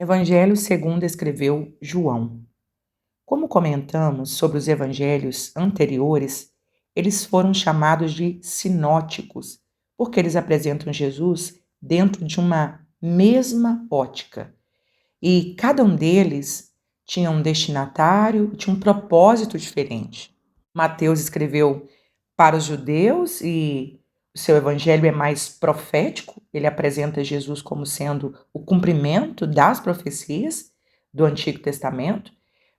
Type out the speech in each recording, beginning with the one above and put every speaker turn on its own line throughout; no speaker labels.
Evangelho segundo escreveu João. Como comentamos sobre os evangelhos anteriores, eles foram chamados de sinóticos, porque eles apresentam Jesus dentro de uma mesma ótica. E cada um deles tinha um destinatário, tinha um propósito diferente. Mateus escreveu para os judeus e o seu evangelho é mais profético, ele apresenta Jesus como sendo o cumprimento das profecias do Antigo Testamento.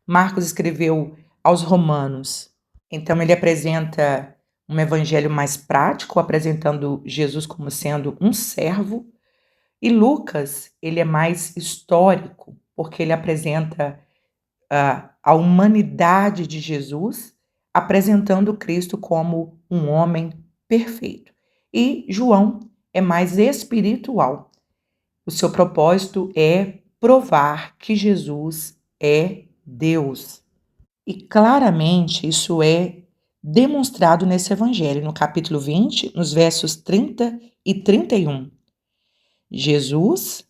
Marcos escreveu aos romanos, então ele apresenta um evangelho mais prático, apresentando Jesus como sendo um servo. E Lucas, ele é mais histórico, porque ele apresenta a humanidade de Jesus, apresentando Cristo como um homem perfeito. E João é mais espiritual. O seu propósito é provar que Jesus é Deus. E claramente isso é demonstrado nesse evangelho, no capítulo 20, nos versos 30 e 31. Jesus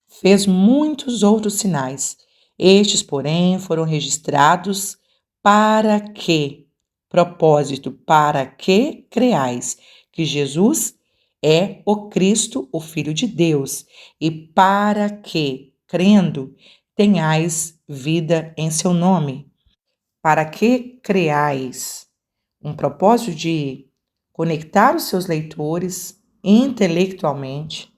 fez muitos outros sinais. Estes, porém, foram registrados para que, propósito, para que creais que Jesus é o Cristo, o Filho de Deus, e para que, crendo, tenhais vida em seu nome. Para que creais? Um propósito de conectar os seus leitores intelectualmente,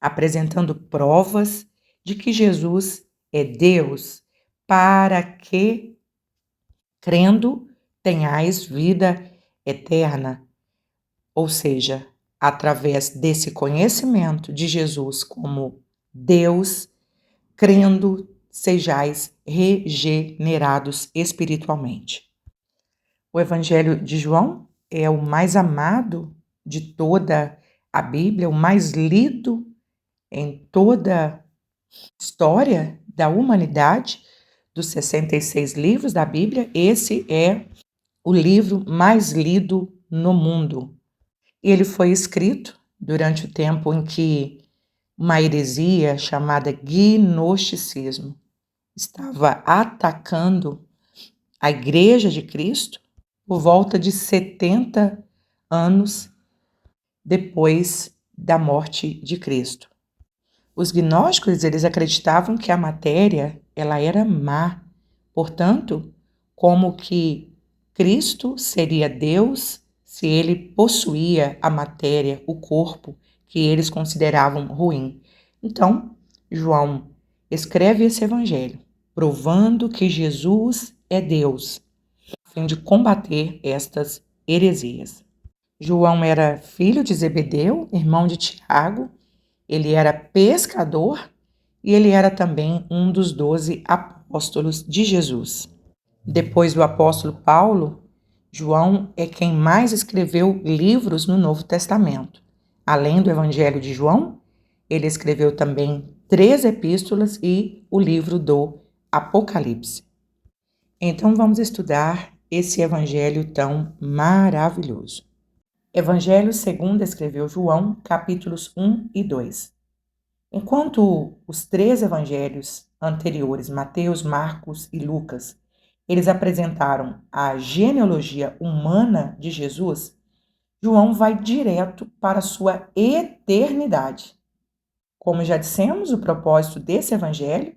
apresentando provas de que Jesus é Deus, para que, crendo, tenhais vida eterna. Ou seja, através desse conhecimento de Jesus como Deus, crendo, sejais regenerados espiritualmente. O Evangelho de João é o mais amado de toda a Bíblia, o mais lido em toda a história da humanidade. Dos 66 livros da Bíblia, esse é o livro mais lido no mundo. E ele foi escrito durante o tempo em que uma heresia chamada gnosticismo estava atacando a Igreja de Cristo por volta de 70 anos depois da morte de Cristo. Os gnósticos, eles acreditavam que a matéria, ela era má. Portanto, como que Cristo seria Deus se ele possuía a matéria, o corpo, que eles consideravam ruim. Então, João escreve esse evangelho, provando que Jesus é Deus, a fim de combater estas heresias. João era filho de Zebedeu, irmão de Tiago. Ele era pescador e ele era também um dos 12 apóstolos de Jesus. Depois do apóstolo Paulo, João é quem mais escreveu livros no Novo Testamento. Além do Evangelho de João, ele escreveu também 3 epístolas e o livro do Apocalipse. Então vamos estudar esse evangelho tão maravilhoso. Evangelho segundo escreveu João, capítulos 1 e 2. Enquanto os 3 evangelhos anteriores, Mateus, Marcos e Lucas, eles apresentaram a genealogia humana de Jesus, João vai direto para a sua eternidade. Como já dissemos, o propósito desse evangelho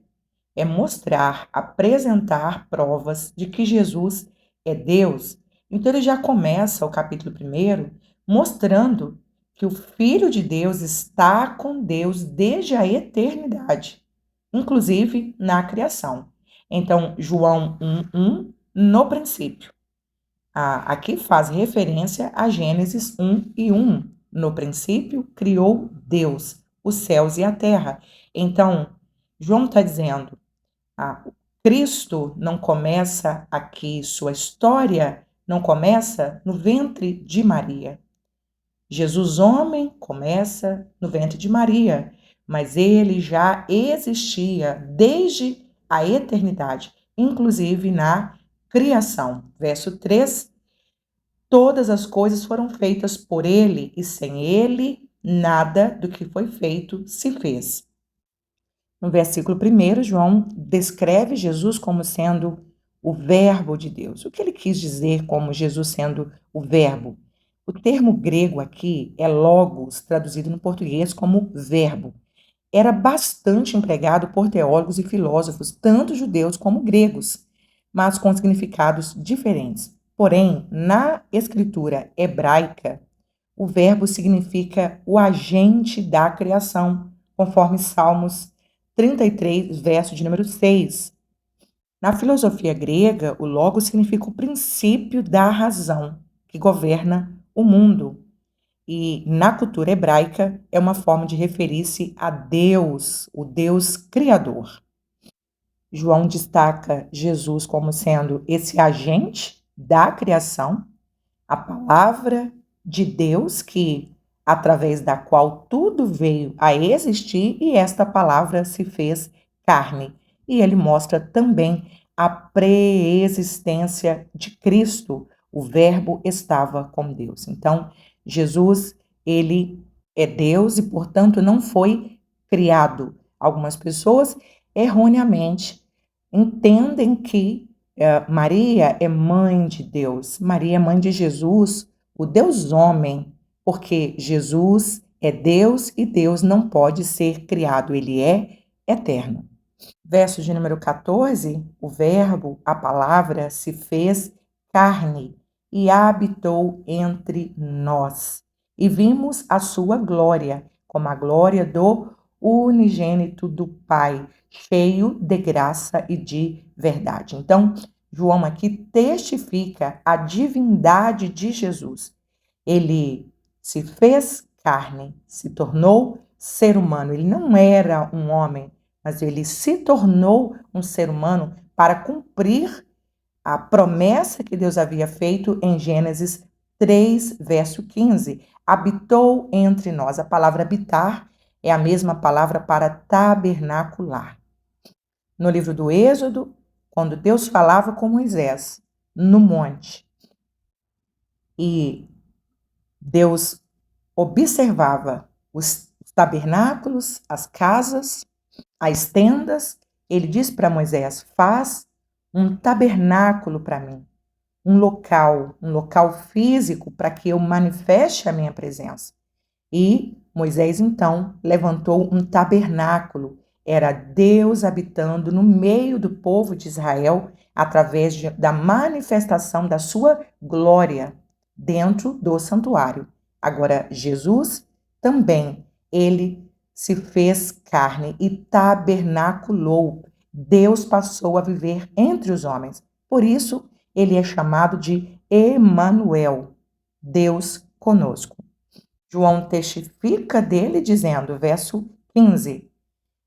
é mostrar, apresentar provas de que Jesus é Deus. Então ele já começa o capítulo 1 mostrando que o Filho de Deus está com Deus desde a eternidade, inclusive na criação. Então, João 1:1, no princípio. Aqui faz referência a Gênesis 1:1. No princípio, criou Deus os céus e a terra. Então, João está dizendo, Cristo não começa aqui, sua história não começa no ventre de Maria. Jesus, homem, começa no ventre de Maria, mas ele já existia desde a eternidade, inclusive na criação. Verso 3: todas as coisas foram feitas por ele, e sem ele, nada do que foi feito se fez. No versículo 1, João descreve Jesus como sendo o Verbo de Deus. O que ele quis dizer como Jesus sendo o Verbo? O termo grego aqui é logos, traduzido no português como verbo. Era bastante empregado por teólogos e filósofos, tanto judeus como gregos, mas com significados diferentes. Porém, na escritura hebraica, o verbo significa o agente da criação, conforme Salmos 33, verso de número 6. Na filosofia grega, o logos significa o princípio da razão que governa o mundo. E na cultura hebraica é uma forma de referir-se a Deus, o Deus Criador. João destaca Jesus como sendo esse agente da criação, a palavra de Deus que através da qual tudo veio a existir e esta palavra se fez carne. E ele mostra também a preexistência de Cristo. O Verbo estava com Deus. Então, Jesus, ele é Deus e, portanto, não foi criado. Algumas pessoas erroneamente entendem que Maria é mãe de Deus, Maria é mãe de Jesus, o Deus homem, porque Jesus é Deus e Deus não pode ser criado, ele é eterno. Verso de número 14, o verbo, a palavra, se fez carne e habitou entre nós. E vimos a sua glória, como a glória do unigênito do Pai, cheio de graça e de verdade. Então, João aqui testifica a divindade de Jesus. Ele se fez carne, se tornou ser humano. Ele não era um homem, mas ele se tornou um ser humano para cumprir a promessa que Deus havia feito em Gênesis 3, verso 15. Habitou entre nós. A palavra habitar é a mesma palavra para tabernacular. No livro do Êxodo, quando Deus falava com Moisés no monte e Deus observava os tabernáculos, as casas, as tendas, ele diz para Moisés: faz um tabernáculo para mim, um local físico para que eu manifeste a minha presença. E Moisés então levantou um tabernáculo, era Deus habitando no meio do povo de Israel através da manifestação da sua glória dentro do santuário. Agora, Jesus também, ele se fez carne e tabernaculou. Deus passou a viver entre os homens. Por isso, ele é chamado de Emanuel, Deus conosco. João testifica dele dizendo, verso 15,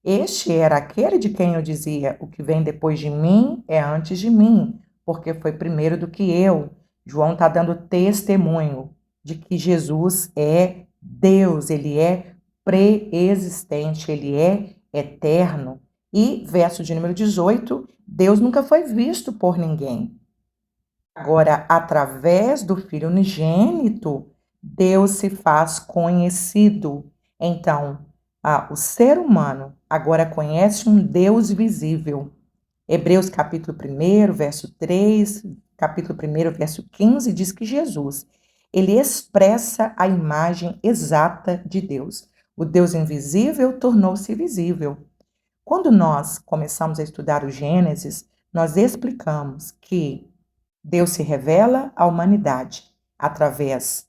este era aquele de quem eu dizia, o que vem depois de mim é antes de mim, porque foi primeiro do que eu. João está dando testemunho de que Jesus é Deus, ele é pré-existente, ele é eterno. E, verso de número 18, Deus nunca foi visto por ninguém. Agora, através do Filho unigênito, Deus se faz conhecido. Então, o ser humano agora conhece um Deus visível. Hebreus capítulo 1, verso 3, capítulo 1, verso 15, diz que Jesus, ele expressa a imagem exata de Deus. O Deus invisível tornou-se visível. Quando nós começamos a estudar o Gênesis, nós explicamos que Deus se revela à humanidade através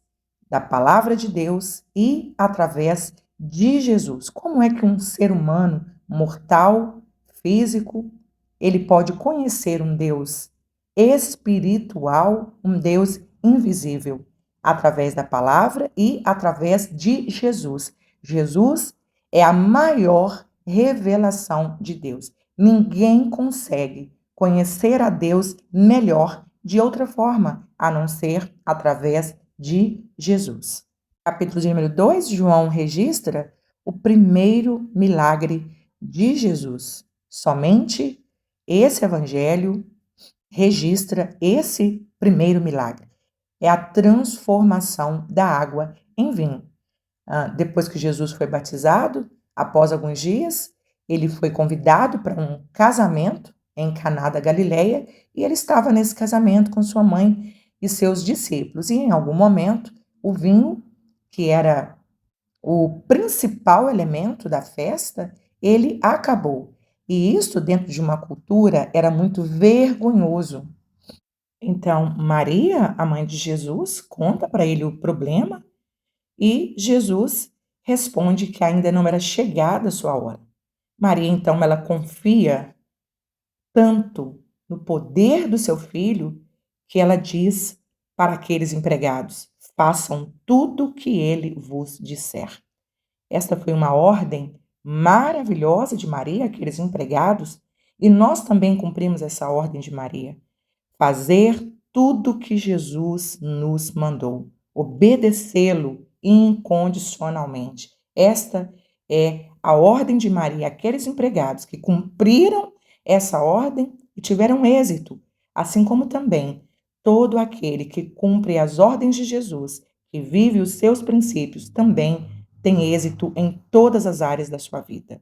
da palavra de Deus e através de Jesus. Como é que um ser humano mortal, físico, ele pode conhecer um Deus espiritual, um Deus invisível? Através da palavra e através de Jesus. Jesus é a maior revelação de Deus. Ninguém consegue conhecer a Deus melhor de outra forma, a não ser através de Jesus. Capítulo de número 2, João registra o primeiro milagre de Jesus. Somente esse evangelho registra esse primeiro milagre. É a transformação da água em vinho. Depois que Jesus foi batizado, após alguns dias, Ele foi convidado para um casamento em Caná da Galileia e ele estava nesse casamento com sua mãe e seus discípulos. E em algum momento, o vinho, que era o principal elemento da festa, ele acabou. E isso, dentro de uma cultura, era muito vergonhoso. Então, Maria, a mãe de Jesus, conta para ele o problema e Jesus responde que ainda não era chegada a sua hora. Maria, então, ela confia tanto no poder do seu filho que ela diz para aqueles empregados: façam tudo o que ele vos disser. Esta foi uma ordem maravilhosa de Maria, aqueles empregados, e nós também cumprimos essa ordem de Maria. Fazer tudo o que Jesus nos mandou, obedecê-lo incondicionalmente. Esta é a ordem de Maria, aqueles empregados que cumpriram essa ordem e tiveram êxito, assim como também todo aquele que cumpre as ordens de Jesus, que vive os seus princípios, também tem êxito em todas as áreas da sua vida.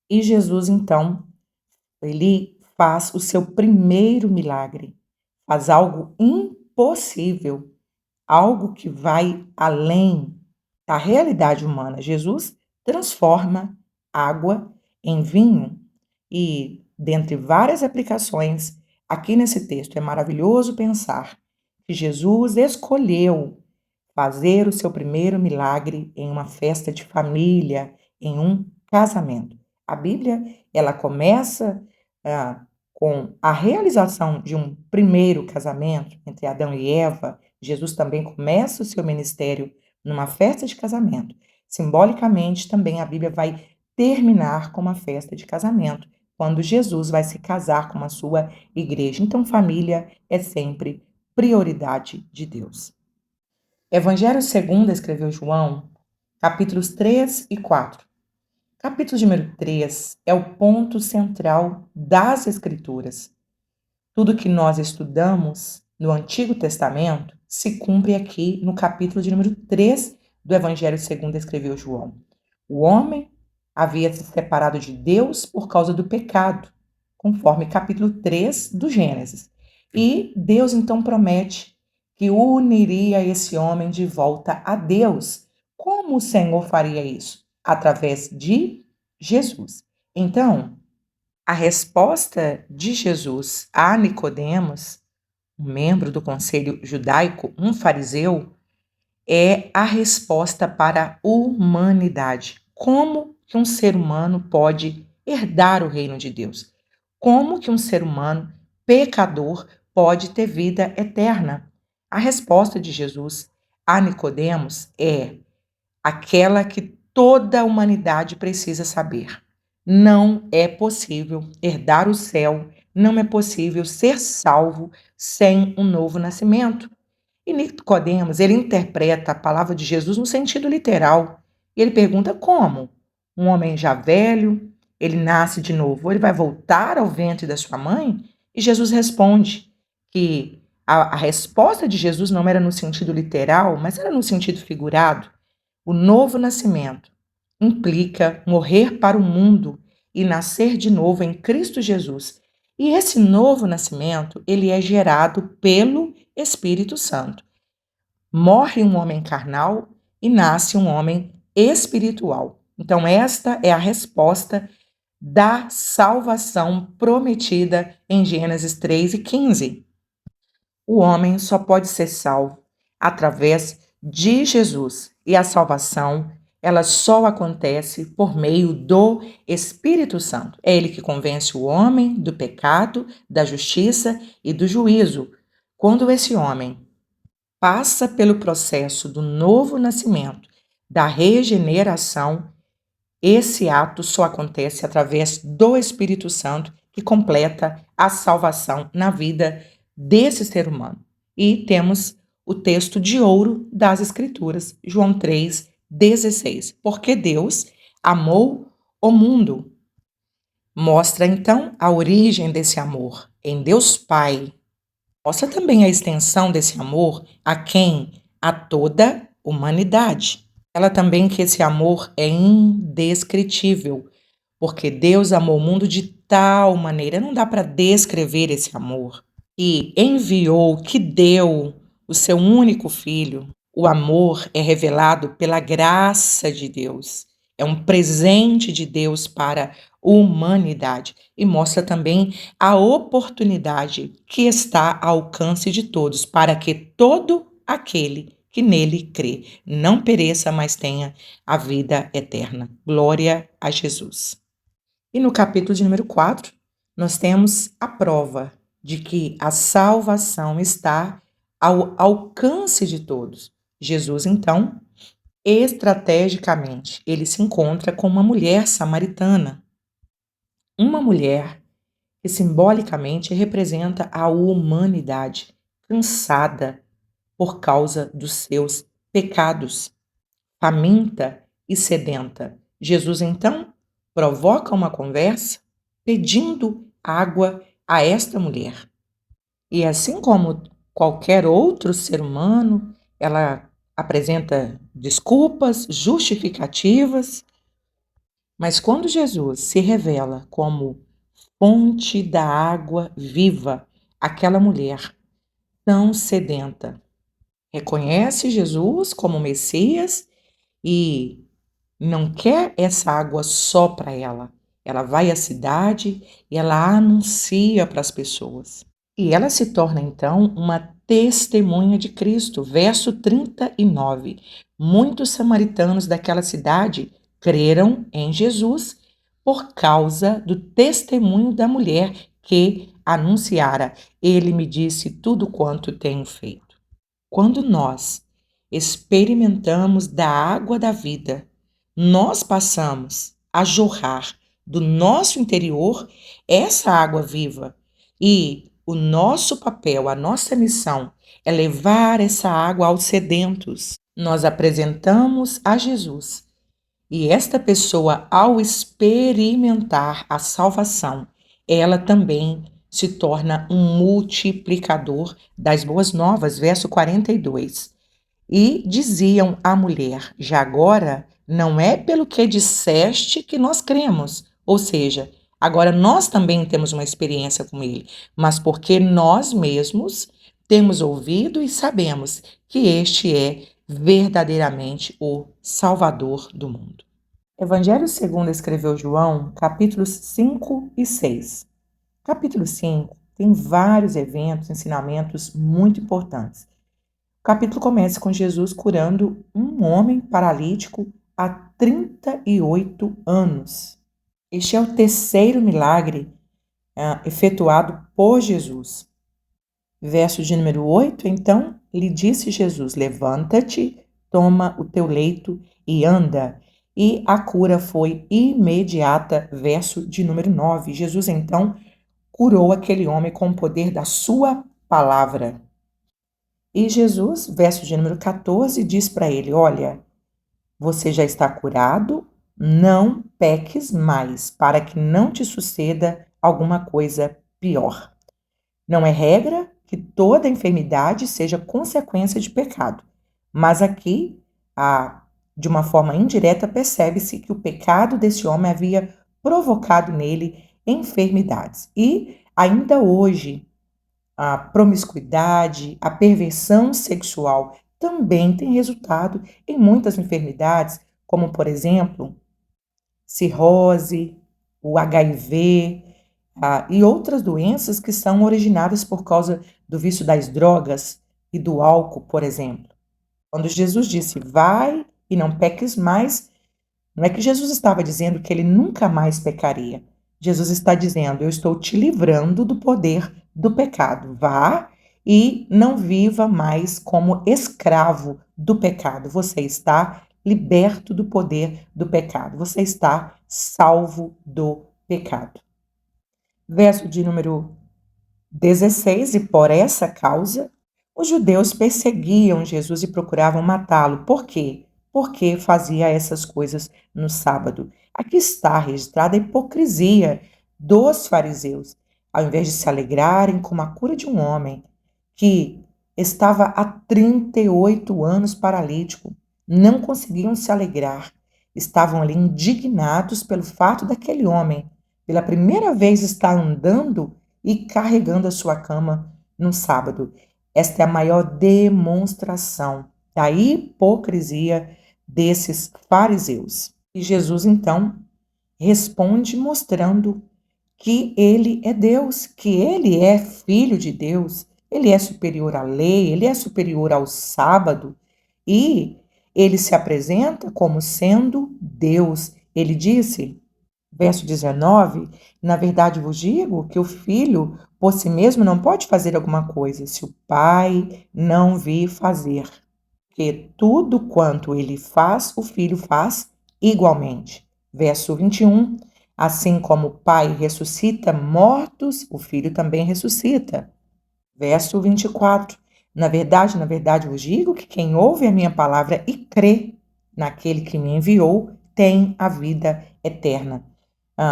E Jesus, então, ele faz o seu primeiro milagre, faz algo impossível, algo que vai além da realidade humana. Jesus transforma água em vinho e, dentre várias aplicações, aqui nesse texto é maravilhoso pensar que Jesus escolheu fazer o seu primeiro milagre em uma festa de família, em um casamento. A Bíblia, ela começa com a realização de um primeiro casamento entre Adão e Eva. Jesus também começa o seu ministério numa festa de casamento. Simbolicamente, também a Bíblia vai terminar com uma festa de casamento, quando Jesus vai se casar com a sua igreja. Então, família é sempre prioridade de Deus. Evangelho segundo escreveu João, capítulos 3 e 4. Capítulo número 3 é o ponto central das Escrituras. Tudo que nós estudamos no Antigo Testamento se cumpre aqui no capítulo de número 3 do Evangelho segundo escreveu João. O homem havia se separado de Deus por causa do pecado, conforme capítulo 3 do Gênesis. E Deus então promete que uniria esse homem de volta a Deus. Como o Senhor faria isso? Através de Jesus. Então, a resposta de Jesus a Nicodemos, um membro do conselho judaico, um fariseu, é a resposta para a humanidade. Como que um ser humano pode herdar o reino de Deus? Como que um ser humano pecador pode ter vida eterna? A resposta de Jesus a Nicodemos é aquela que toda a humanidade precisa saber. Não é possível herdar o céu, não é possível ser salvo sem um novo nascimento. E Nicodemos, ele interpreta a palavra de Jesus no sentido literal. E ele pergunta como? Um homem já velho, ele nasce de novo, ele vai voltar ao ventre da sua mãe? E Jesus responde que a resposta de Jesus não era no sentido literal, mas era no sentido figurado. O novo nascimento implica morrer para o mundo e nascer de novo em Cristo Jesus. E esse novo nascimento, ele é gerado pelo Espírito Santo. Morre um homem carnal e nasce um homem espiritual. Então, esta é a resposta da salvação prometida em Gênesis 3 e 15. O homem só pode ser salvo através de Jesus e a salvação, ela só acontece por meio do Espírito Santo. É ele que convence o homem do pecado, da justiça e do juízo. Quando esse homem passa pelo processo do novo nascimento, da regeneração, esse ato só acontece através do Espírito Santo, que completa a salvação na vida desse ser humano. E temos o texto de ouro das Escrituras, João 3,16. Porque Deus amou o mundo. Mostra então a origem desse amor em Deus Pai. Mostra também a extensão desse amor a quem? A toda humanidade. Ela também que esse amor é indescritível, porque Deus amou o mundo de tal maneira, não dá para descrever esse amor, e enviou, que deu o seu único filho. O amor é revelado pela graça de Deus, é um presente de Deus para a humanidade e mostra também a oportunidade que está ao alcance de todos, para que todo aquele que nele crê não pereça, mas tenha a vida eterna. Glória a Jesus. E no capítulo de número 4, nós temos a prova de que a salvação está ao alcance de todos. Jesus, então, estrategicamente, ele se encontra com uma mulher samaritana. Uma mulher que simbolicamente representa a humanidade cansada por causa dos seus pecados, faminta e sedenta. Jesus, então, provoca uma conversa pedindo água a esta mulher. E assim como qualquer outro ser humano, ela apresenta desculpas, justificativas, mas quando Jesus se revela como fonte da água viva, aquela mulher tão sedenta reconhece Jesus como Messias e não quer essa água só para ela. Ela vai à cidade e ela anuncia para as pessoas. E ela se torna então uma testemunha de Cristo. Verso 39. Muitos samaritanos daquela cidade creram em Jesus por causa do testemunho da mulher que anunciara: Ele me disse tudo quanto tenho feito. Quando nós experimentamos da água da vida, nós passamos a jorrar do nosso interior essa água viva e o nosso papel, a nossa missão é levar essa água aos sedentos. Nós apresentamos a Jesus e esta pessoa, ao experimentar a salvação, ela também se torna um multiplicador das boas novas. Verso 42. E diziam à mulher: já agora não é pelo que disseste que nós cremos, ou seja, agora nós também temos uma experiência com ele, mas porque nós mesmos temos ouvido e sabemos que este é verdadeiramente o Salvador do mundo. Evangelho segundo escreveu João, capítulos 5 e 6. Capítulo 5 tem vários eventos, ensinamentos muito importantes. O capítulo começa com Jesus curando um homem paralítico há 38 anos. Este é o terceiro milagre efetuado por Jesus. Verso de número 8, então, lhe disse Jesus: levanta-te, toma o teu leito e anda. E a cura foi imediata. Verso de número 9, Jesus então curou aquele homem com o poder da sua palavra. E Jesus, verso de número 14, diz para ele: olha, você já está curado, não peques mais, para que não te suceda alguma coisa pior. Não é regra que toda enfermidade seja consequência de pecado, mas aqui, de uma forma indireta, percebe-se que o pecado desse homem havia provocado nele enfermidades. E ainda hoje, a promiscuidade, a perversão sexual também tem resultado em muitas enfermidades, como, por exemplo, cirrose, o HIV, e outras doenças que são originadas por causa do vício das drogas e do álcool, por exemplo. Quando Jesus disse, vai e não peques mais, não é que Jesus estava dizendo que ele nunca mais pecaria. Jesus está dizendo, eu estou te livrando do poder do pecado. Vá e não viva mais como escravo do pecado. Você está liberto do poder do pecado. Você está salvo do pecado. Verso de número 16, e por essa causa, os judeus perseguiam Jesus e procuravam matá-lo. Por quê? Porque fazia essas coisas no sábado. Aqui está registrada a hipocrisia dos fariseus. Ao invés de se alegrarem com a cura de um homem que estava há 38 anos paralítico, não conseguiam se alegrar. estavam ali indignados pelo fato daquele homem, pela primeira vez, estar andando e carregando a sua cama no sábado. Esta é a maior demonstração da hipocrisia desses fariseus. E Jesus, então, responde mostrando que ele é Deus, que ele é filho de Deus, ele é superior à lei, ele é superior ao sábado e ele se apresenta como sendo Deus. Ele disse, verso 19, na verdade vos digo que o filho por si mesmo não pode fazer alguma coisa se o pai não vir fazer. Porque tudo quanto ele faz, o filho faz igualmente. Verso 21, assim como o pai ressuscita mortos, o filho também ressuscita. Verso 24, na verdade vos digo que quem ouve a minha palavra e crê naquele que me enviou, tem a vida eterna.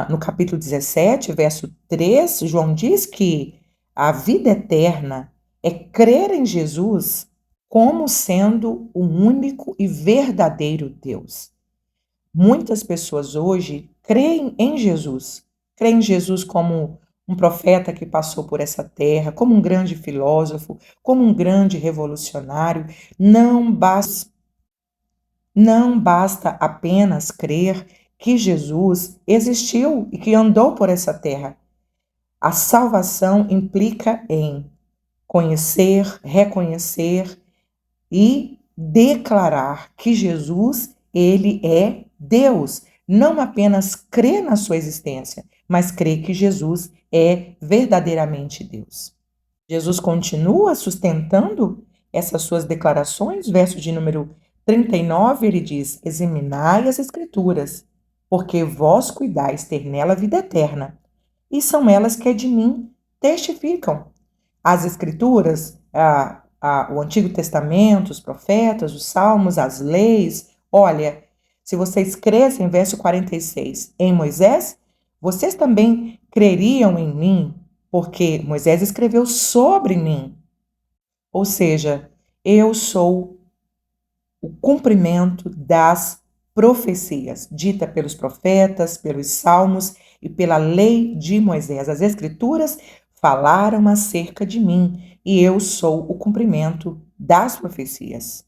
No capítulo 17, verso 3, João diz que a vida eterna é crer em Jesus como sendo o único e verdadeiro Deus. Muitas pessoas hoje creem em Jesus como um profeta que passou por essa terra, como um grande filósofo, como um grande revolucionário. Não basta apenas crer que Jesus existiu e que andou por essa terra. A salvação implica em conhecer, reconhecer e declarar que Jesus, ele é Deus. Não apenas crer na sua existência, mas crer que Jesus é verdadeiramente Deus. Jesus continua sustentando essas suas declarações, verso de número 39, ele diz: examinai as Escrituras, porque vós cuidais ter nela vida eterna, e são elas que de mim testificam. As Escrituras, o Antigo Testamento, os profetas, os Salmos, as leis. Olha, se vocês crescem, verso 46, em Moisés, vocês também creriam em mim, porque Moisés escreveu sobre mim. Ou seja, eu sou o cumprimento das profecias dita pelos profetas, pelos salmos e pela lei de Moisés. As Escrituras falaram acerca de mim e eu sou o cumprimento das profecias.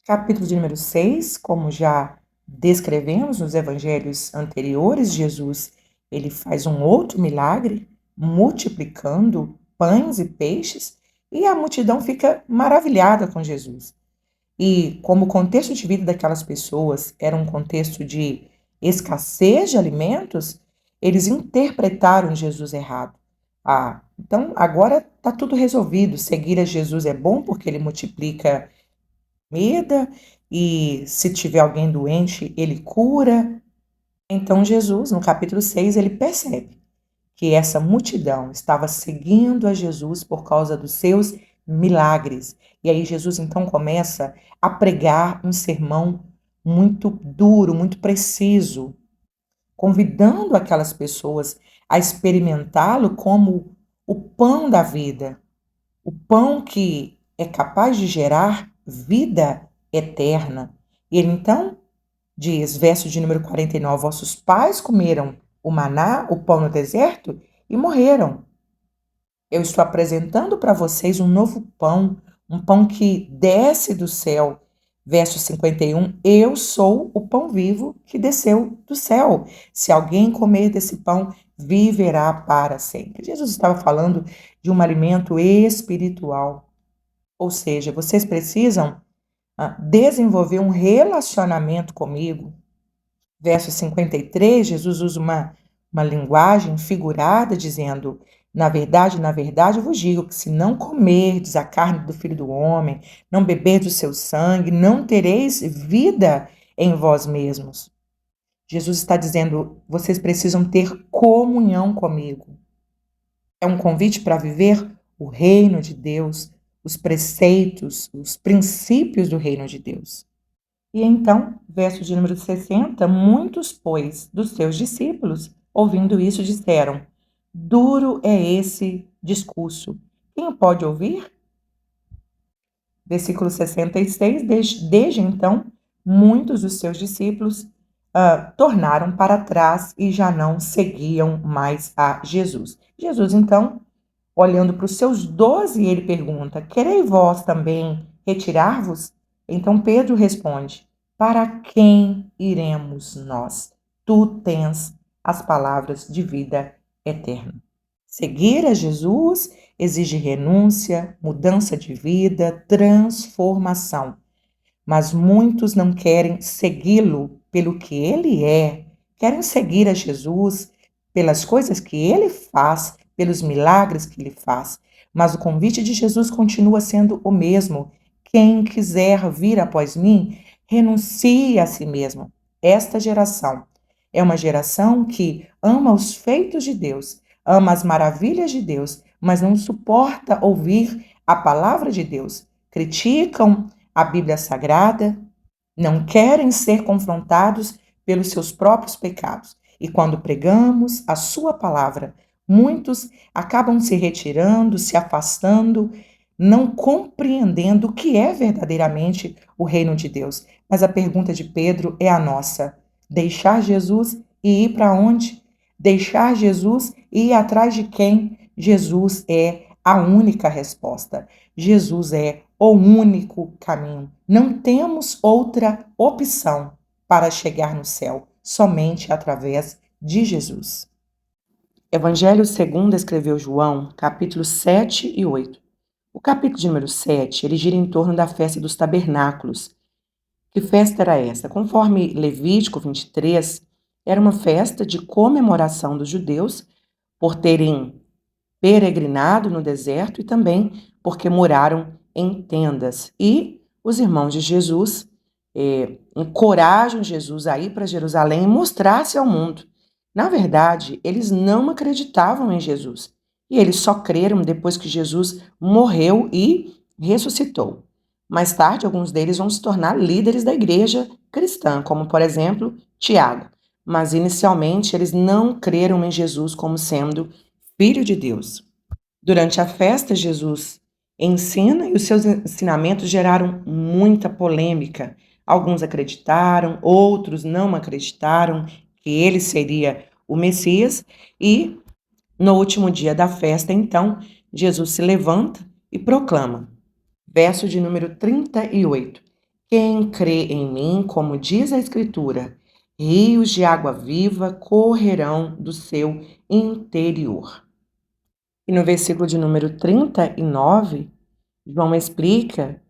Capítulo de número 6, como já descrevemos nos evangelhos anteriores, Jesus ele faz um outro milagre, multiplicando pães e peixes, e a multidão fica maravilhada com Jesus. E como o contexto de vida daquelas pessoas era um contexto de escassez de alimentos, eles interpretaram Jesus errado. Então agora está tudo resolvido. Seguir a Jesus é bom porque ele multiplica comida e se tiver alguém doente, ele cura. Então Jesus, no capítulo 6, ele percebe que essa multidão estava seguindo a Jesus por causa dos seus milagres. E aí Jesus então começa a pregar um sermão muito duro, muito preciso, convidando aquelas pessoas a experimentá-lo como o pão da vida, o pão que é capaz de gerar vida eterna. E ele então diz, verso de número 49, vossos pais comeram o maná, o pão no deserto, e morreram. Eu estou apresentando para vocês um novo pão, um pão que desce do céu. Verso 51, eu sou o pão vivo que desceu do céu. Se alguém comer desse pão, viverá para sempre. Jesus estava falando de um alimento espiritual. Ou seja, vocês precisam desenvolver um relacionamento comigo. Verso 53, Jesus usa uma linguagem figurada, dizendo: na verdade, vos digo que se não comerdes a carne do Filho do Homem, não beberdes o seu sangue, não tereis vida em vós mesmos. Jesus está dizendo: vocês precisam ter comunhão comigo. É um convite para viver o reino de Deus, os preceitos, os princípios do reino de Deus. E então, verso de número 60, muitos, pois, dos seus discípulos, ouvindo isso, disseram: duro é esse discurso. Quem o pode ouvir? Versículo 66, desde então, muitos dos seus discípulos tornaram para trás e já não seguiam mais a Jesus. Jesus, então, olhando para os seus 12, ele pergunta: quereis vós também retirar-vos? Então Pedro responde: para quem iremos nós? Tu tens as palavras de vida eterna. Seguir a Jesus exige renúncia, mudança de vida, transformação. Mas muitos não querem segui-lo pelo que ele é, querem seguir a Jesus pelas coisas que ele faz, pelos milagres que ele faz. Mas o convite de Jesus continua sendo o mesmo. Quem quiser vir após mim, renuncie a si mesmo. Esta geração é uma geração que ama os feitos de Deus, ama as maravilhas de Deus, mas não suporta ouvir a palavra de Deus. Criticam a Bíblia Sagrada, não querem ser confrontados pelos seus próprios pecados. E quando pregamos a sua palavra, muitos acabam se retirando, se afastando, não compreendendo o que é verdadeiramente o reino de Deus. Mas a pergunta de Pedro é a nossa: deixar Jesus e ir para onde? Deixar Jesus e ir atrás de quem? Jesus é a única resposta. Jesus é o único caminho. Não temos outra opção para chegar no céu, somente através de Jesus. Evangelho segundo escreveu João, capítulos 7 e 8. O capítulo de número 7, ele gira em torno da festa dos tabernáculos. Que festa era essa? Conforme Levítico 23, era uma festa de comemoração dos judeus por terem peregrinado no deserto e também porque moraram em tendas. E os irmãos de Jesus encorajam Jesus a ir para Jerusalém e mostrar-se ao mundo. Na verdade, eles não acreditavam em Jesus. E eles só creram depois que Jesus morreu e ressuscitou. Mais tarde, alguns deles vão se tornar líderes da igreja cristã, como, por exemplo, Tiago. Mas, inicialmente, eles não creram em Jesus como sendo Filho de Deus. Durante a festa, Jesus ensina e os seus ensinamentos geraram muita polêmica. Alguns acreditaram, outros não acreditaram que ele seria o Messias. E no último dia da festa, então, Jesus se levanta e proclama. Verso de número 38. Quem crê em mim, como diz a Escritura, rios de água viva correrão do seu interior. E no versículo de número 39, João explica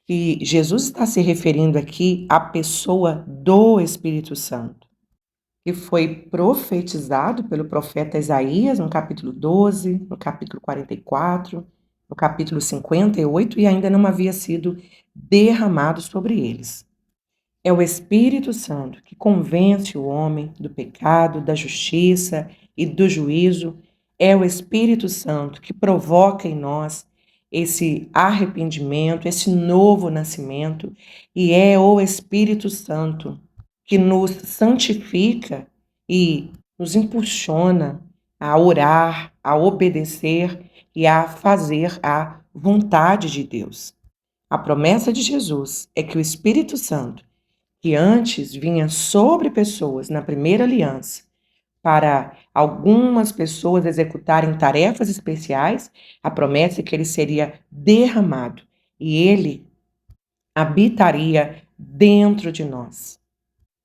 que Jesus está se referindo aqui à pessoa do Espírito Santo, que foi profetizado pelo profeta Isaías no capítulo 12, no capítulo 44, no capítulo 58 e ainda não havia sido derramado sobre eles. É o Espírito Santo que convence o homem do pecado, da justiça e do juízo. É o Espírito Santo que provoca em nós esse arrependimento, esse novo nascimento. E é o Espírito Santo que nos santifica e nos impulsiona a orar, a obedecer e a fazer a vontade de Deus. A promessa de Jesus é que o Espírito Santo, que antes vinha sobre pessoas na primeira aliança, para algumas pessoas executarem tarefas especiais, a promessa é que ele seria derramado e ele habitaria dentro de nós.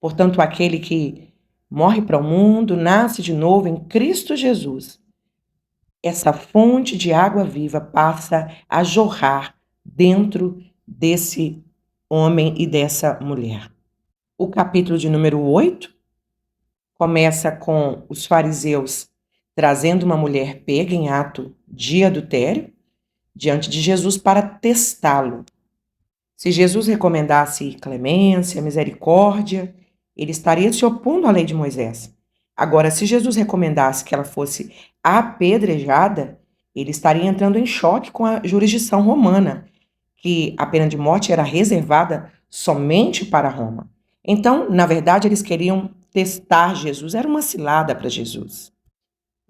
Portanto, aquele que morre para o mundo, nasce de novo em Cristo Jesus, essa fonte de água viva passa a jorrar dentro desse homem e dessa mulher. O capítulo de número 8 começa com os fariseus trazendo uma mulher pega em ato de adultério diante de Jesus para testá-lo. Se Jesus recomendasse clemência, misericórdia, ele estaria se opondo à lei de Moisés. Agora, se Jesus recomendasse que ela fosse apedrejada, ele estaria entrando em choque com a jurisdição romana, que a pena de morte era reservada somente para Roma. Então, na verdade, eles queriam testar Jesus, era uma cilada para Jesus.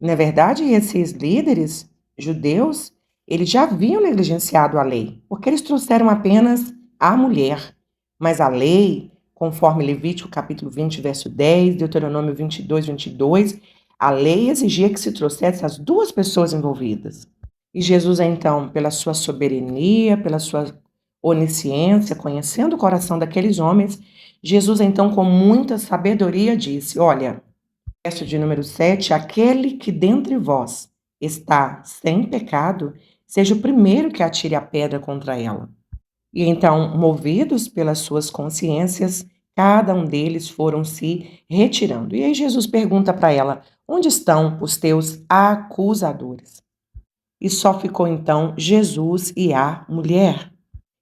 Na verdade, esses líderes judeus, eles já haviam negligenciado a lei, porque eles trouxeram apenas a mulher, mas a lei, conforme Levítico capítulo 20, verso 10, Deuteronômio 22, a lei exigia que se trouxesse as duas pessoas envolvidas. E Jesus, então, pela sua soberania, pela sua onisciência, conhecendo o coração daqueles homens, Jesus, então, com muita sabedoria, disse: Olha, verso de número 7, aquele que dentre vós está sem pecado, seja o primeiro que atire a pedra contra ela. E então, movidos pelas suas consciências, cada um deles foram se retirando. E aí Jesus pergunta para ela: onde estão os teus acusadores? E só ficou então Jesus e a mulher.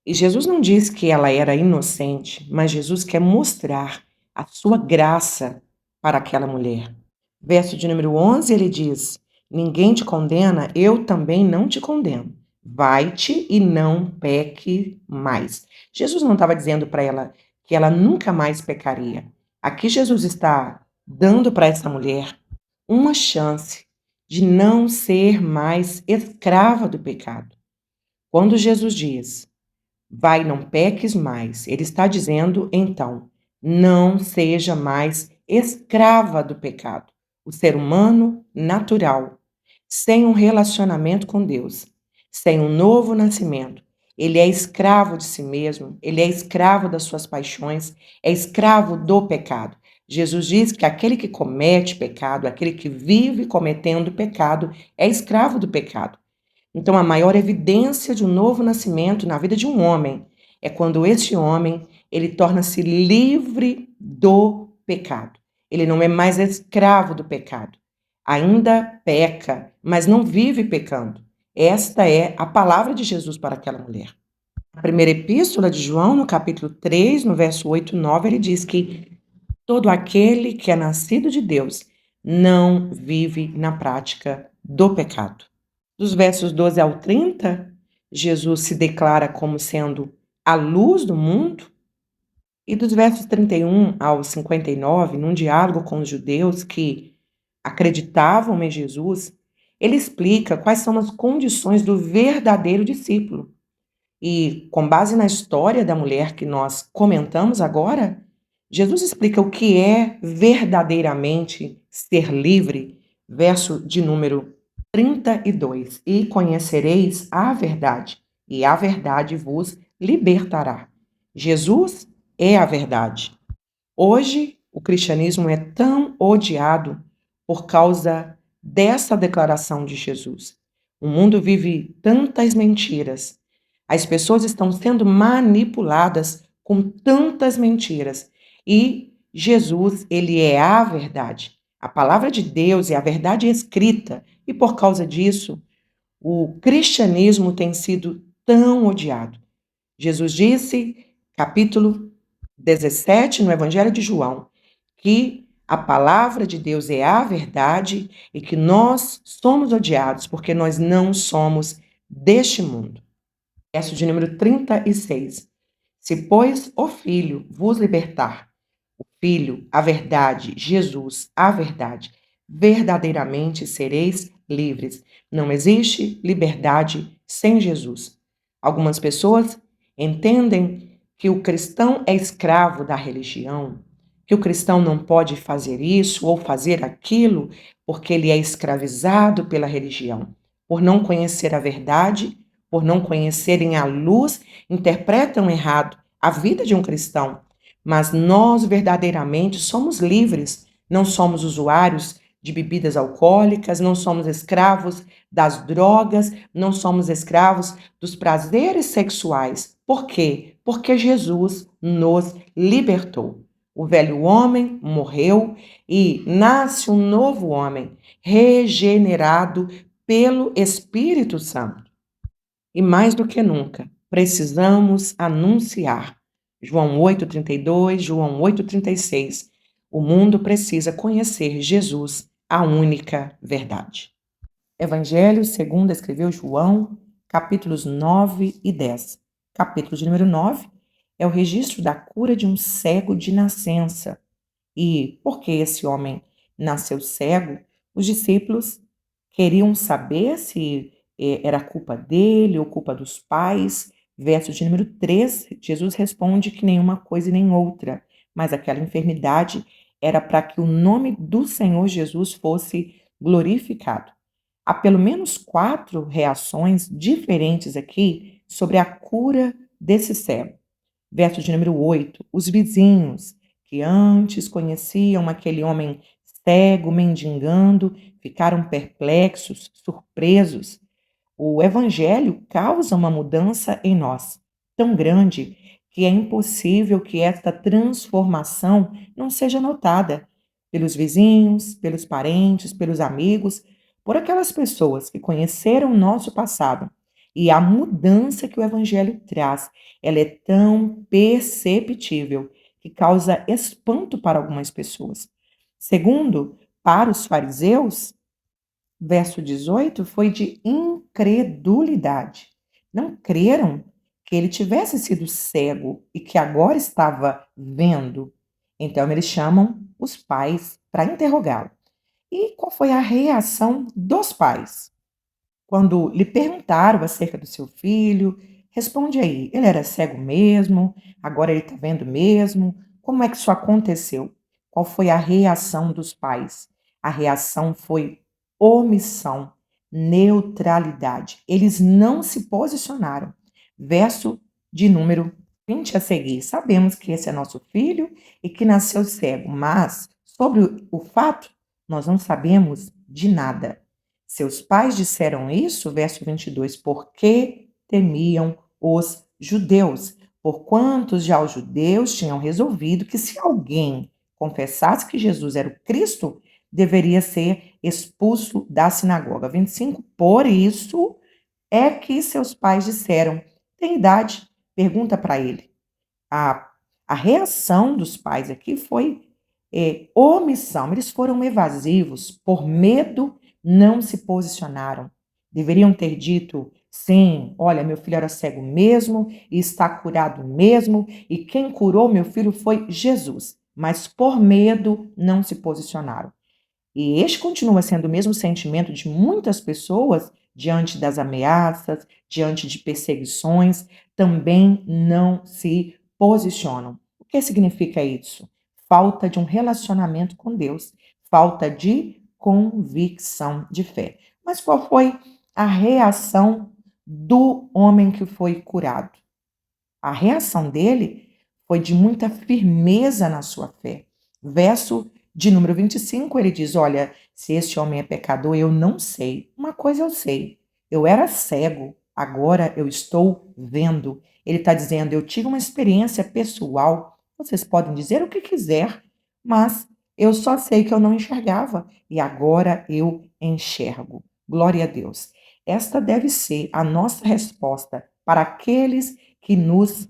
E Jesus não diz que ela era inocente, mas Jesus quer mostrar a sua graça para aquela mulher. Verso de número 11, ele diz: ninguém te condena, eu também não te condeno. Vai-te e não peque mais. Jesus não estava dizendo para ela que ela nunca mais pecaria. Aqui Jesus está dando para essa mulher uma chance de não ser mais escrava do pecado. Quando Jesus diz: vai, não peques mais. Ele está dizendo, então, não seja mais escrava do pecado. O ser humano natural, sem um relacionamento com Deus, sem um novo nascimento, ele é escravo de si mesmo, ele é escravo das suas paixões, é escravo do pecado. Jesus diz que aquele que comete pecado, aquele que vive cometendo pecado, é escravo do pecado. Então, a maior evidência de um novo nascimento na vida de um homem é quando esse homem ele torna-se livre do pecado. Ele não é mais escravo do pecado. Ainda peca, mas não vive pecando. Esta é a palavra de Jesus para aquela mulher. Na primeira epístola de João, no capítulo 3, no verso 8 e 9, ele diz que todo aquele que é nascido de Deus não vive na prática do pecado. Dos versos 12 ao 30, Jesus se declara como sendo a luz do mundo. E dos versos 31 ao 59, num diálogo com os judeus que acreditavam em Jesus, ele explica quais são as condições do verdadeiro discípulo. E, com base na história da mulher que nós comentamos agora, Jesus explica o que é verdadeiramente ser livre, verso de número 32. E conhecereis a verdade, e a verdade vos libertará. Jesus é a verdade. Hoje, o cristianismo é tão odiado por causa dessa declaração de Jesus. O mundo vive tantas mentiras. As pessoas estão sendo manipuladas com tantas mentiras. E Jesus, ele é a verdade. A palavra de Deus é a verdade escrita. E por causa disso, o cristianismo tem sido tão odiado. Jesus disse, capítulo 17, no Evangelho de João, que a palavra de Deus é a verdade e que nós somos odiados porque nós não somos deste mundo. Verso de número 36. Se, pois, o Filho vos libertar, o Filho, a verdade, Jesus, a verdade, verdadeiramente sereis livres. Não existe liberdade sem Jesus. Algumas pessoas entendem que o cristão é escravo da religião, que o cristão não pode fazer isso ou fazer aquilo porque ele é escravizado pela religião. Por não conhecer a verdade, por não conhecerem a luz, interpretam errado a vida de um cristão. Mas nós verdadeiramente somos livres, não somos usuários de bebidas alcoólicas, não somos escravos das drogas, não somos escravos dos prazeres sexuais. Por quê? Porque Jesus nos libertou. O velho homem morreu e nasce um novo homem, regenerado pelo Espírito Santo. E mais do que nunca, precisamos anunciar. João 8,32, João 8,36. O mundo precisa conhecer Jesus, a única verdade. Evangelho segundo escreveu João, capítulos 9 e 10. Capítulo de número 9 é o registro da cura de um cego de nascença. E porque esse homem nasceu cego, os discípulos queriam saber se era culpa dele ou culpa dos pais. Verso de número 3, Jesus responde que nenhuma coisa e nem outra, mas aquela enfermidade era para que o nome do Senhor Jesus fosse glorificado. Há pelo menos 4 reações diferentes aqui sobre a cura desse cego. Verso de número 8: os vizinhos, que antes conheciam aquele homem cego mendigando, ficaram perplexos, surpresos. O evangelho causa uma mudança em nós, tão grande que é impossível que esta transformação não seja notada pelos vizinhos, pelos parentes, pelos amigos, por aquelas pessoas que conheceram o nosso passado. E a mudança que o evangelho traz, ela é tão perceptível que causa espanto para algumas pessoas. Segundo, para os fariseus, verso 18 foi de incredulidade. Não creram que ele tivesse sido cego e que agora estava vendo. Então eles chamam os pais para interrogá-lo. E qual foi a reação dos pais? Quando lhe perguntaram acerca do seu filho, responde aí, ele era cego mesmo? Agora ele está vendo mesmo? Como é que isso aconteceu? Qual foi a reação dos pais? A reação foi omissão, neutralidade. Eles não se posicionaram. Verso de número 20 a seguir. Sabemos que esse é nosso filho e que nasceu cego, mas sobre o fato, nós não sabemos de nada. Seus pais disseram isso, verso 22, porque temiam os judeus, porquanto já os judeus tinham resolvido que se alguém confessasse que Jesus era o Cristo, deveria ser expulso da sinagoga. 25, por isso é que seus pais disseram, tem idade? Pergunta para ele. A, a reação dos pais aqui foi omissão, eles foram evasivos, por medo não se posicionaram. Deveriam ter dito, sim, olha, meu filho era cego mesmo, e está curado mesmo, e quem curou meu filho foi Jesus. Mas por medo não se posicionaram. E este continua sendo o mesmo sentimento de muitas pessoas diante das ameaças, diante de perseguições, também não se posicionam. O que significa isso? Falta de um relacionamento com Deus, falta de convicção de fé. Mas qual foi a reação do homem que foi curado? A reação dele foi de muita firmeza na sua fé. Verso de número 25, ele diz: olha, se este homem é pecador, eu não sei. Uma coisa eu sei, eu era cego, agora eu estou vendo. Ele está dizendo: eu tive uma experiência pessoal. Vocês podem dizer o que quiser, mas eu só sei que eu não enxergava e agora eu enxergo. Glória a Deus. Esta deve ser a nossa resposta para aqueles que nos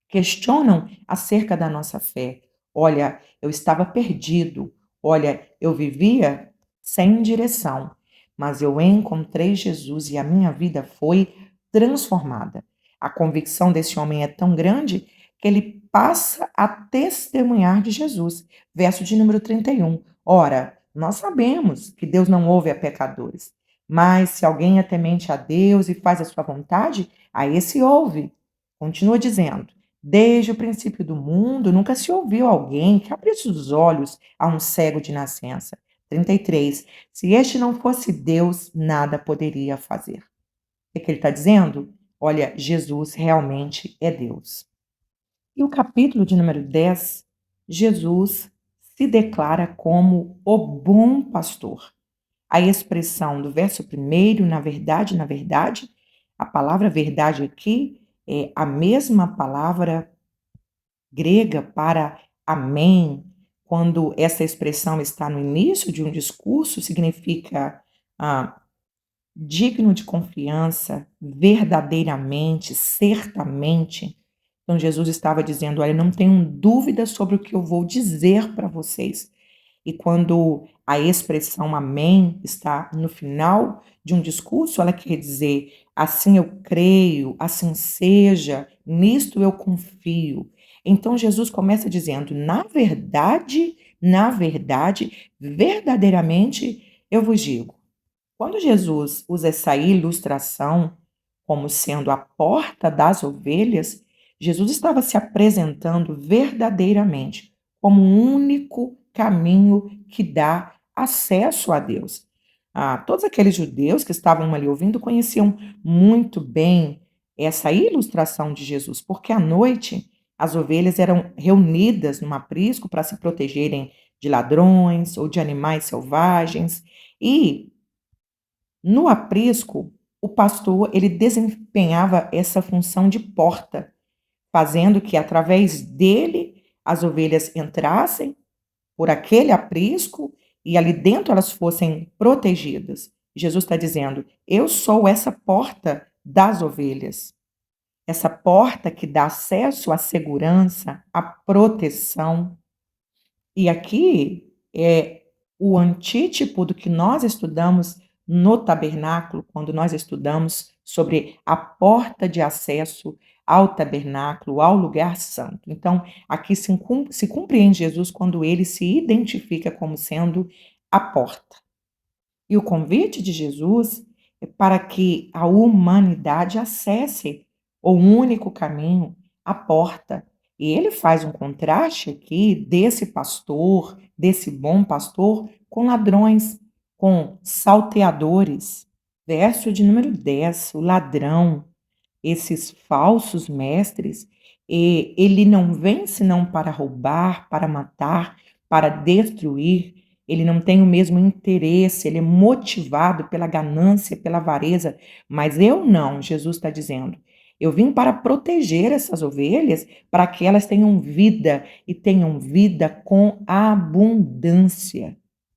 questionam acerca da nossa fé. Olha, eu estava perdido. Olha, eu vivia sem direção, mas eu encontrei Jesus e a minha vida foi transformada. A convicção desse homem é tão grande que ele passa a testemunhar de Jesus. Verso de número 31. Ora, nós sabemos que Deus não ouve a pecadores, mas se alguém é temente a Deus e faz a sua vontade, a esse ouve. Continua dizendo: desde o princípio do mundo, nunca se ouviu alguém que abrisse os olhos a um cego de nascença. 33. Se este não fosse Deus, nada poderia fazer. O que ele está dizendo? Olha, Jesus realmente é Deus. E o capítulo de número 10, Jesus se declara como o bom pastor. A expressão do verso primeiro, na verdade, a palavra verdade aqui é a mesma palavra grega para amém. Quando essa expressão está no início de um discurso, significa digno de confiança, verdadeiramente, certamente. Então Jesus estava dizendo: olha, não tenham dúvida sobre o que eu vou dizer para vocês. E quando a expressão amém está no final de um discurso, ela quer dizer: assim eu creio, assim seja, nisto eu confio. Então Jesus começa dizendo: na verdade, verdadeiramente eu vos digo. Quando Jesus usa essa ilustração como sendo a porta das ovelhas, Jesus estava se apresentando verdadeiramente como um único caminho que dá acesso a Deus. Todos aqueles judeus que estavam ali ouvindo conheciam muito bem essa ilustração de Jesus, porque à noite as ovelhas eram reunidas num aprisco para se protegerem de ladrões ou de animais selvagens. E no aprisco, o pastor ele desempenhava essa função de porta, fazendo que através dele as ovelhas entrassem por aquele aprisco e ali dentro elas fossem protegidas. Jesus está dizendo: eu sou essa porta das ovelhas, essa porta que dá acesso à segurança, à proteção. E aqui é o antítipo do que nós estudamos no tabernáculo, quando nós estudamos sobre a porta de acesso ao tabernáculo, ao lugar santo. Então, aqui se compreende Jesus quando ele se identifica como sendo a porta. E o convite de Jesus é para que a humanidade acesse o único caminho, a porta. E ele faz um contraste aqui desse pastor, desse bom pastor, com ladrões, com salteadores. Verso de número 10, o ladrão, esses falsos mestres, e ele não vem senão para roubar, para matar, para destruir. Ele não tem o mesmo interesse, ele é motivado pela ganância, pela avareza, mas eu não, Jesus está dizendo. Eu vim para proteger essas ovelhas, para que elas tenham vida e tenham vida com abundância.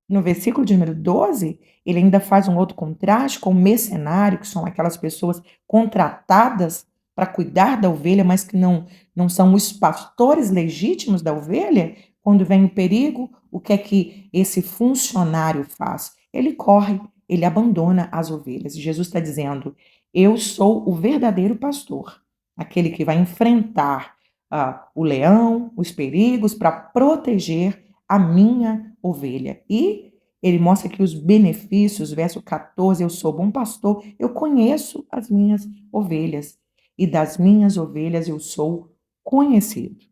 No versículo de número 12, ele ainda faz um outro contraste com o mercenário, que são aquelas pessoas contratadas para cuidar da ovelha, mas que não são os pastores legítimos da ovelha. Quando vem o perigo, o que é que esse funcionário faz? Ele corre, ele abandona as ovelhas. E Jesus está dizendo: eu sou o verdadeiro pastor, aquele que vai enfrentar o leão, os perigos, para proteger a minha ovelha. E ele mostra aqui os benefícios, verso 14, eu sou bom pastor, eu conheço as minhas ovelhas, e das minhas ovelhas eu sou conhecido.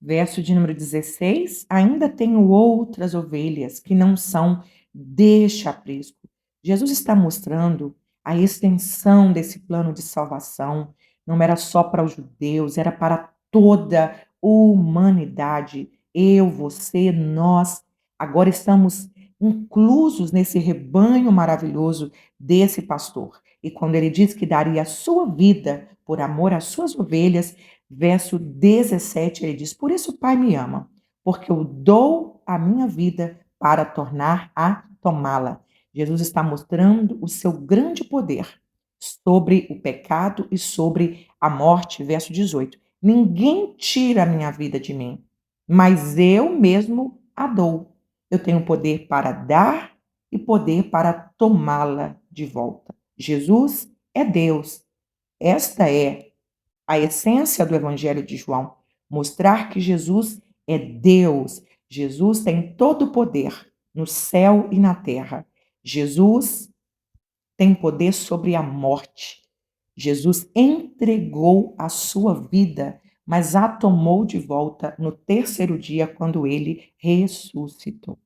Verso de número 16, ainda tenho outras ovelhas que não são deste aprisco. Jesus está mostrando a extensão desse plano de salvação. Não era só para os judeus, era para toda a humanidade. Eu, você, nós, agora estamos inclusos nesse rebanho maravilhoso desse pastor. E quando ele diz que daria a sua vida por amor às suas ovelhas, verso 17, ele diz: por isso o Pai me ama, porque eu dou a minha vida para tornar a tomá-la. Jesus está mostrando o seu grande poder sobre o pecado e sobre a morte. Verso 18: ninguém tira a minha vida de mim, mas eu mesmo a dou. Eu tenho poder para dar e poder para tomá-la de volta. Jesus é Deus. Esta é a essência do Evangelho de João, mostrar que Jesus é Deus. Jesus tem todo o poder no céu e na terra. Jesus tem poder sobre a morte. Jesus entregou a sua vida, mas a tomou de volta no terceiro dia, quando ele ressuscitou.